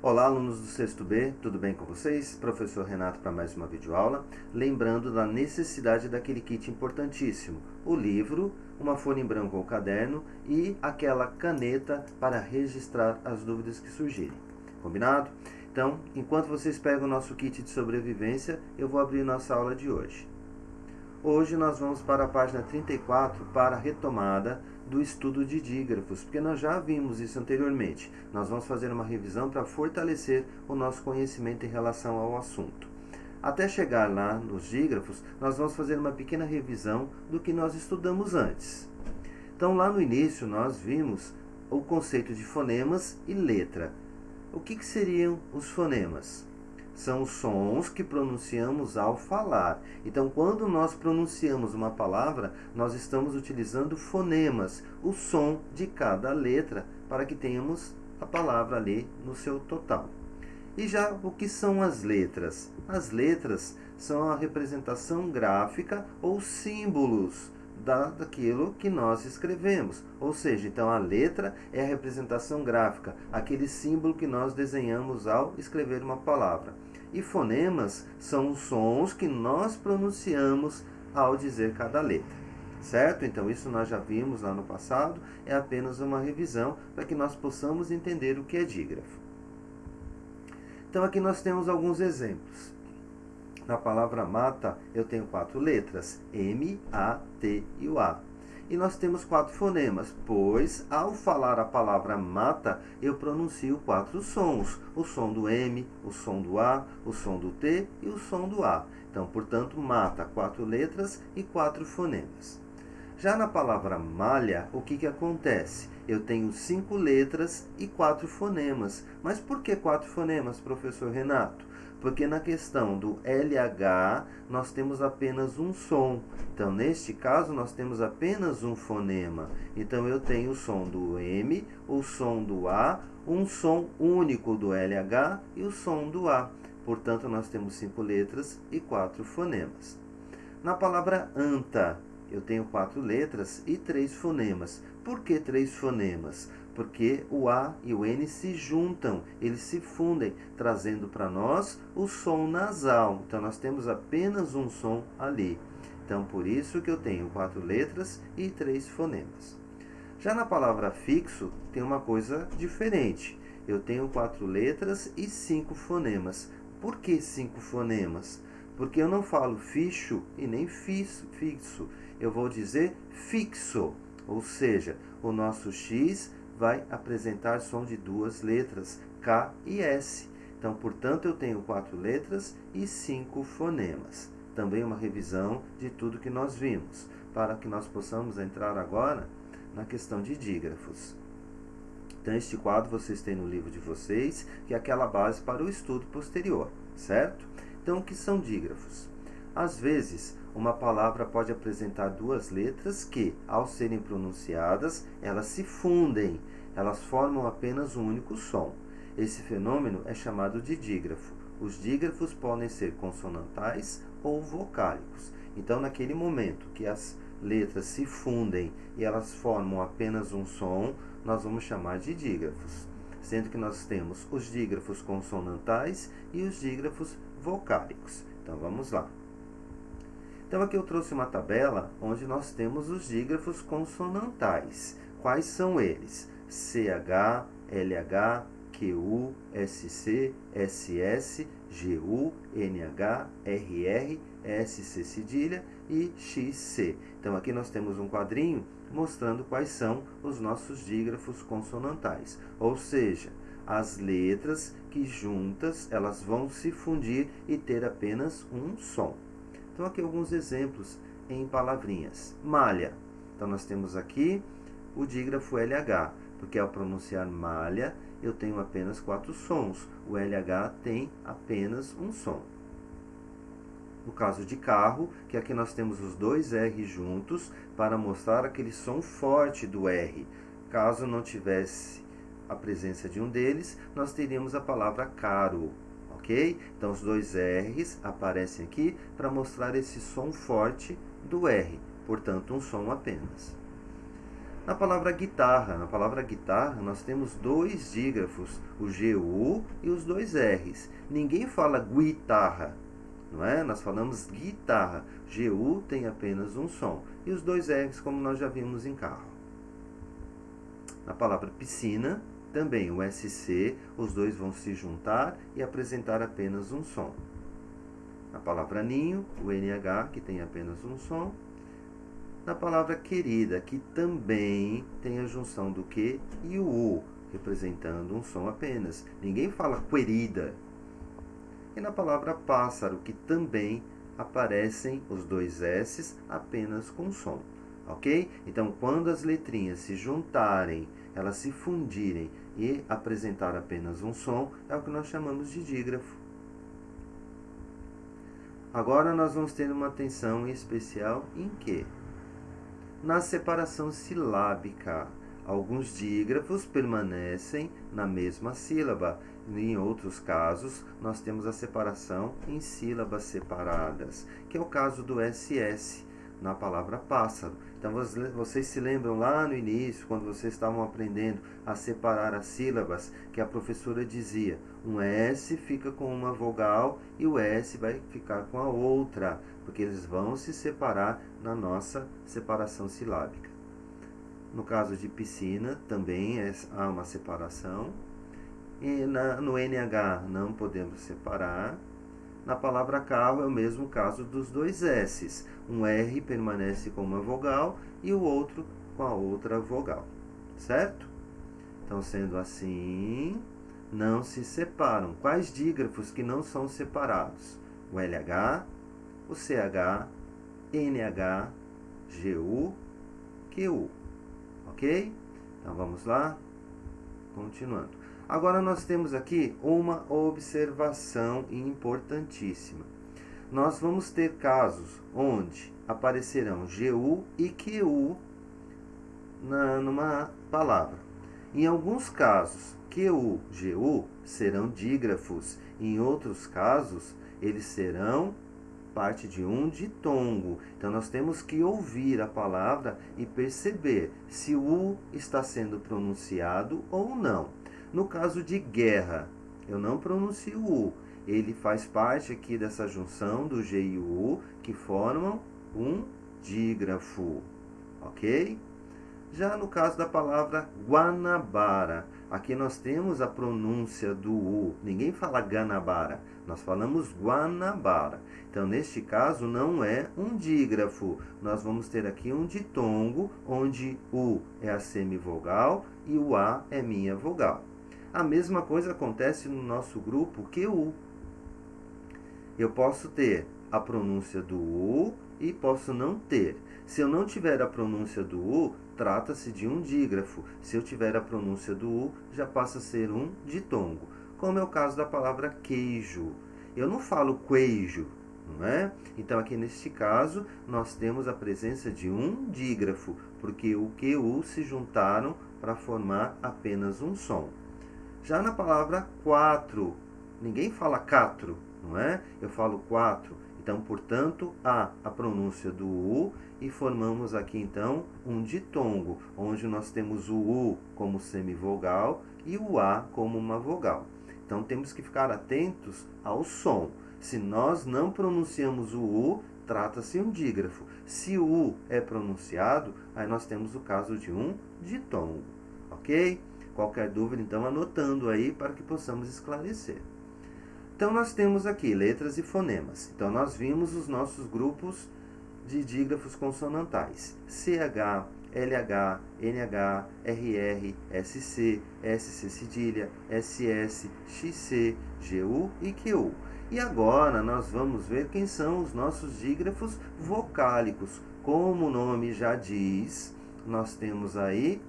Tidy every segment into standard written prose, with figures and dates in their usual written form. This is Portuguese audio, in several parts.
Olá, alunos do sexto B, tudo bem com vocês? Professor Renato para mais uma videoaula. Lembrando da necessidade daquele kit importantíssimo: o livro, uma folha em branco ou caderno e aquela caneta para registrar as dúvidas que surgirem. Combinado? Então, enquanto vocês pegam o nosso kit de sobrevivência, eu vou abrir nossa aula de hoje. Hoje nós vamos para a página 34 para a retomada do estudo de dígrafos, porque nós já vimos isso anteriormente. Nós vamos fazer uma revisão para fortalecer o nosso conhecimento em relação ao assunto. Até chegar lá nos dígrafos, nós vamos fazer uma pequena revisão do que nós estudamos antes. Então, lá no início, nós vimos o conceito de fonemas e letra. O que seriam os fonemas? São os sons que pronunciamos ao falar. Então, quando nós pronunciamos uma palavra, nós estamos utilizando fonemas, o som de cada letra, para que tenhamos a palavra ali no seu total. E já o que são as letras? As letras são a representação gráfica ou símbolos daquilo que nós escrevemos. Ou seja, então a letra é a representação gráfica, aquele símbolo que nós desenhamos ao escrever uma palavra. E fonemas são os sons que nós pronunciamos ao dizer cada letra. Certo? Então isso nós já vimos lá no passado, é apenas uma revisão para que nós possamos entender o que é dígrafo. Então aqui nós temos alguns exemplos. Na palavra mata, eu tenho 4 letras, M, A, T e o A. E nós temos 4 fonemas, pois ao falar a palavra mata, eu pronuncio 4 sons. O som do M, o som do A, o som do T e o som do A. Então, portanto, mata, 4 letras e 4 fonemas. Já na palavra malha, o que acontece? Eu tenho 5 letras e 4 fonemas. Mas por que 4 fonemas, professor Renato? Porque na questão do LH, nós temos apenas um som. Então, neste caso, nós temos apenas um fonema. Então, eu tenho o som do M, o som do A, um som único do LH e o som do A. Portanto, nós temos 5 letras e 4 fonemas. Na palavra anta, eu tenho 4 letras e 3 fonemas. Por que 3 fonemas? Porque o A e o N se juntam, eles se fundem, trazendo para nós o som nasal. Então, nós temos apenas um som ali. Então, por isso que eu tenho 4 letras e 3 fonemas. Já na palavra fixo, tem uma coisa diferente. Eu tenho 4 letras e 5 fonemas. Por que 5 fonemas? Porque eu não falo ficho e nem fixo. Eu vou dizer fixo, ou seja, o nosso X vai apresentar som de 2 letras, K e S. Então, portanto, eu tenho 4 letras e 5 fonemas. Também uma revisão de tudo que nós vimos, para que nós possamos entrar agora na questão de dígrafos. Então, este quadro vocês têm no livro de vocês, que é aquela base para o estudo posterior, certo? Então, o que são dígrafos? Às vezes, uma palavra pode apresentar 2 letras que, ao serem pronunciadas, elas se fundem, elas formam apenas um único som. Esse fenômeno é chamado de dígrafo. Os dígrafos podem ser consonantais ou vocálicos. Então, naquele momento que as letras se fundem e elas formam apenas um som, nós vamos chamar de dígrafos, sendo que nós temos os dígrafos consonantais e os dígrafos vocálicos. Então, vamos lá. Então, aqui eu trouxe uma tabela onde nós temos os dígrafos consonantais. Quais são eles? CH, LH, QU, SC, SS, GU, NH, RR, SC cedilha e XC. Então, aqui nós temos um quadrinho mostrando quais são os nossos dígrafos consonantais. Ou seja, as letras que juntas elas vão se fundir e ter apenas um som. Então, aqui alguns exemplos em palavrinhas. Malha. Então, nós temos aqui o dígrafo LH, porque ao pronunciar malha, eu tenho apenas 4 sons. O LH tem apenas um som. No caso de carro, que aqui nós temos os 2 R juntos para mostrar aquele som forte do R. Caso não tivesse a presença de um deles, nós teríamos a palavra caro. Ok? Então, os 2 R's aparecem aqui para mostrar esse som forte do R. Portanto, um som apenas. Na palavra guitarra, nós temos dois dígrafos, o GU e os dois R's. Ninguém fala guitarra, não é? Nós falamos guitarra. GU tem apenas um som. E os dois R's, como nós já vimos em carro. Na palavra piscina, também o SC, os dois vão se juntar e apresentar apenas um som. Na palavra ninho, o NH, que tem apenas um som. Na palavra querida, que também tem a junção do Q e o U, representando um som apenas. Ninguém fala querida. E na palavra pássaro, que também aparecem os dois S's apenas com som. Ok? Então, quando as letrinhas se juntarem, elas se fundirem e apresentar apenas um som, é o que nós chamamos de dígrafo. Agora nós vamos ter uma atenção especial em quê? Na separação silábica. Alguns dígrafos permanecem na mesma sílaba. Em outros casos, nós temos a separação em sílabas separadas, que é o caso do SS na palavra pássaro. Então, vocês se lembram lá no início, quando vocês estavam aprendendo a separar as sílabas, que a professora dizia, um S fica com uma vogal e o S vai ficar com a outra, porque eles vão se separar na nossa separação silábica. No caso de piscina, também há uma separação. E no NH não podemos separar. Na palavra carro é o mesmo caso dos dois S's. Um R permanece com uma vogal e o outro com a outra vogal. Certo? Então, sendo assim, não se separam. Quais dígrafos que não são separados? O LH, o CH, NH, GU, QU. Ok? Então, vamos lá? Continuando. Agora, nós temos aqui uma observação importantíssima. Nós vamos ter casos onde aparecerão GU e QU numa palavra. Em alguns casos, QU, GU serão dígrafos. Em outros casos, eles serão parte de um ditongo. Então, nós temos que ouvir a palavra e perceber se o U está sendo pronunciado ou não. No caso de guerra, eu não pronuncio o U. Ele faz parte aqui dessa junção do G e o U, que formam um dígrafo. Ok? Já no caso da palavra Guanabara, aqui nós temos a pronúncia do U. Ninguém fala Guanabara, nós falamos Guanabara. Então, neste caso, não é um dígrafo. Nós vamos ter aqui um ditongo, onde U é a semivogal e o A é minha vogal. A mesma coisa acontece no nosso grupo QU. Eu posso ter a pronúncia do U e posso não ter. Se eu não tiver a pronúncia do U, trata-se de um dígrafo. Se eu tiver a pronúncia do U, já passa a ser um ditongo. Como é o caso da palavra queijo. Eu não falo queijo, não é? Então, aqui neste caso, nós temos a presença de um dígrafo, porque o QU se juntaram para formar apenas um som. Já na palavra quatro, ninguém fala catro, não é? Eu falo quatro. Então, portanto, há a pronúncia do U e formamos aqui, então, um ditongo, onde nós temos o U como semivogal e o A como uma vogal. Então, temos que ficar atentos ao som. Se nós não pronunciamos o U, trata-se um dígrafo. Se o U é pronunciado, aí nós temos o caso de um ditongo. Ok? Qualquer dúvida, então, anotando aí para que possamos esclarecer. Então, nós temos aqui letras e fonemas. Então, nós vimos os nossos grupos de dígrafos consonantais. CH, LH, NH, RR, SC, SC cedilha, SS, XC, GU e QU. E agora, nós vamos ver quem são os nossos dígrafos vocálicos. Como o nome já diz, nós temos aí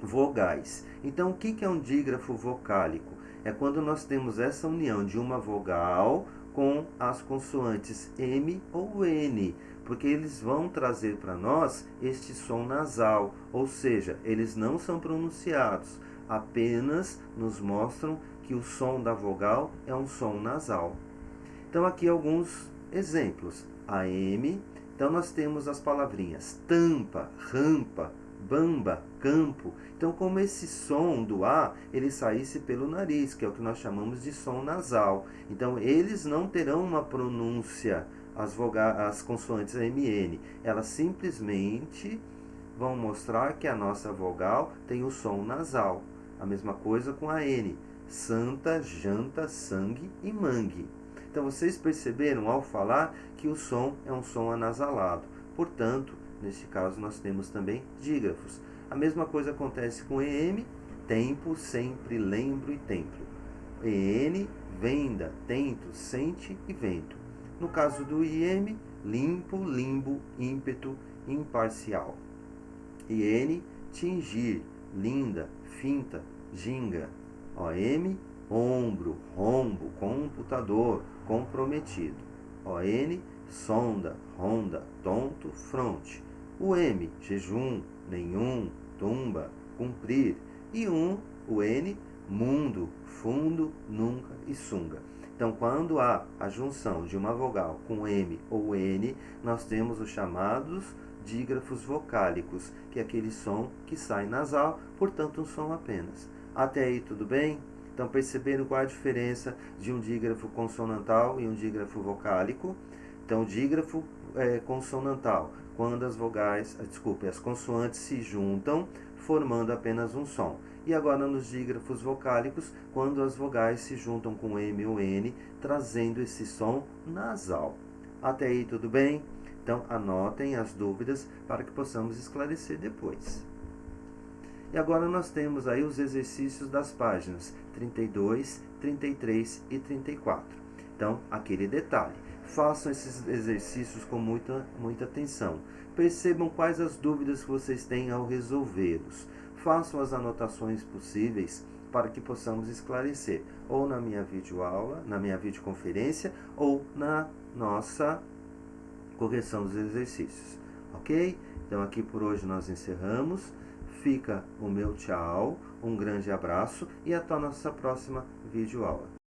vogais. Então, o que é um dígrafo vocálico? É quando nós temos essa união de uma vogal com as consoantes M ou N, porque eles vão trazer para nós este som nasal, ou seja, eles não são pronunciados, apenas nos mostram que o som da vogal é um som nasal. Então, aqui alguns exemplos. A M, então nós temos as palavrinhas tampa, rampa, bamba, campo. Então, como esse som do A, ele saísse pelo nariz, que é o que nós chamamos de som nasal. Então, eles não terão uma pronúncia, as consoantes MN. Elas simplesmente vão mostrar que a nossa vogal tem o som nasal. A mesma coisa com a N. Santa, janta, sangue e mangue. Então, vocês perceberam ao falar que o som é um som anasalado. Portanto, neste caso, nós temos também dígrafos. A mesma coisa acontece com EM, tempo, sempre, lembro e templo. EN, venda, tento, sente e vento. No caso do IM, limpo, limbo, ímpeto, imparcial. IN, tingir, linda, finta, ginga. OM, ombro, rombo, computador, comprometido. ON, sonda, ronda, tonto, fronte. O M, jejum, nenhum, tumba, cumprir. E o N, mundo, fundo, nunca e sunga. Então, quando há a junção de uma vogal com M ou N, nós temos os chamados dígrafos vocálicos, que é aquele som que sai nasal, portanto um som apenas. Até aí tudo bem? Então, perceberam qual a diferença de um dígrafo consonantal e um dígrafo vocálico? Então, dígrafo consonantal, quando as consoantes se juntam, formando apenas um som. E agora nos dígrafos vocálicos, quando as vogais se juntam com M ou N, trazendo esse som nasal. Até aí tudo bem? Então, anotem as dúvidas para que possamos esclarecer depois. E agora nós temos aí os exercícios das páginas 32, 33 e 34. Então, aquele detalhe. Façam esses exercícios com muita atenção. Percebam quais as dúvidas que vocês têm ao resolvê-los. Façam as anotações possíveis para que possamos esclarecer, ou na minha videoaula, na minha videoconferência, ou na nossa correção dos exercícios. Ok? Então, aqui por hoje nós encerramos. Fica o meu tchau, um grande abraço e até a nossa próxima videoaula.